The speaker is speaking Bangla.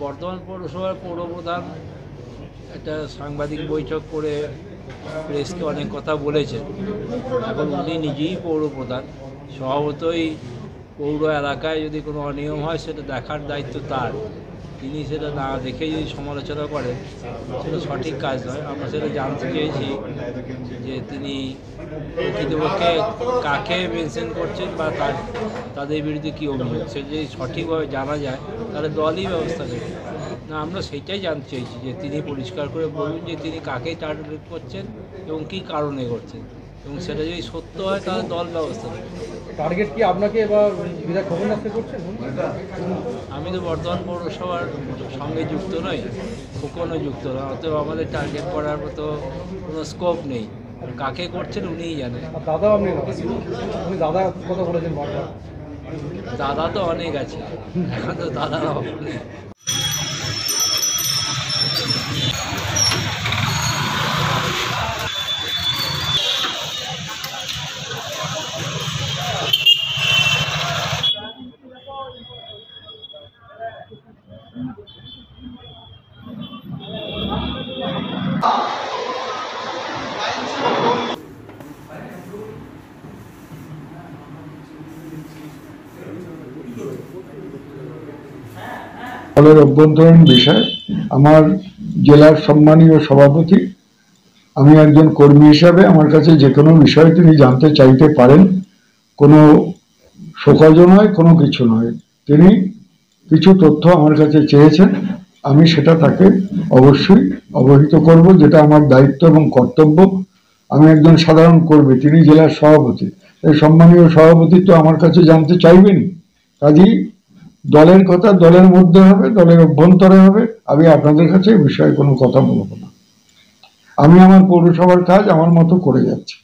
বর্ধমান পৌরসভার পৌরপ্রধান একটা সাংবাদিক বৈঠক করে প্রেসকে অনেক কথা বলেছেন। এখন উনি নিজেই পৌরপ্রধান, স্বভাবতই পৌর এলাকায় যদি কোনো অনিয়ম হয় সেটা দেখার দায়িত্ব তার। তিনি সেটা না দেখে যদি সমালোচনা করেন সেটা সঠিক কাজ নয়। আমরা সেটা জানতে চেয়েছি যে তিনি প্রকৃতপক্ষে কাকে মেনশন করছেন বা তাদের বিরুদ্ধে কী অভিযোগ, সে যদি সঠিকভাবে জানা যায় তাহলে দলই ব্যবস্থা নেবে। না, আমরা সেইটাই জানতে চাইছি যে তিনি পরিষ্কার করে বলুন যে তিনি কাকে টার্গেট করছেন এবং কী কারণে করছেন, এবং সেটা যদি সত্য হয় তাহলে দল ব্যবস্থা নেবে। টার্গেট কি আপনাকে বা বিধায়ক খোকনদাসকে করছেন? আমি তো বর্ধমান পৌরসভার সঙ্গে যুক্ত নই, খোকনও যুক্ত নয়, অতএব আমাদের টার্গেট করার মতো কোনো স্কোপ নেই। কাকে করছেন উনিই জানেন। দাদাও আপনি দাদা কথা বলেছেন বারবার। দাদা তো অনেক আছে, এখন তো দাদার অভাব নেই। দলের অভ্যন্তরীণ বিষয়। আমার জেলার সম্মানীয় সভাপতি, আমি একজন কর্মী হিসাবে আমার কাছে যে কোনো বিষয় তিনি জানতে চাইতে পারেন। কোনো শোকজ নয়, কোনো কিছু নয়। তিনি কিছু তথ্য আমার কাছে চেয়েছেন, আমি সেটা তাকে অবশ্যই অবহিত করব, যেটা আমার দায়িত্ব এবং কর্তব্য। আমি একজন সাধারণ কর্মী, তিনি জেলার সভাপতি, এই সম্মানীয় সভাপতি তো আমার কাছে জানতে চাইবেনই। কাজেই দলের কথা দলের মধ্যে হবে, দলের অভ্যন্তরে হবে। আমি আপনাদের কাছে এই বিষয়ে কোনো কথা বলবো না। আমি আমার পৌরসভার কাজ আমার মতো করে যাচ্ছি।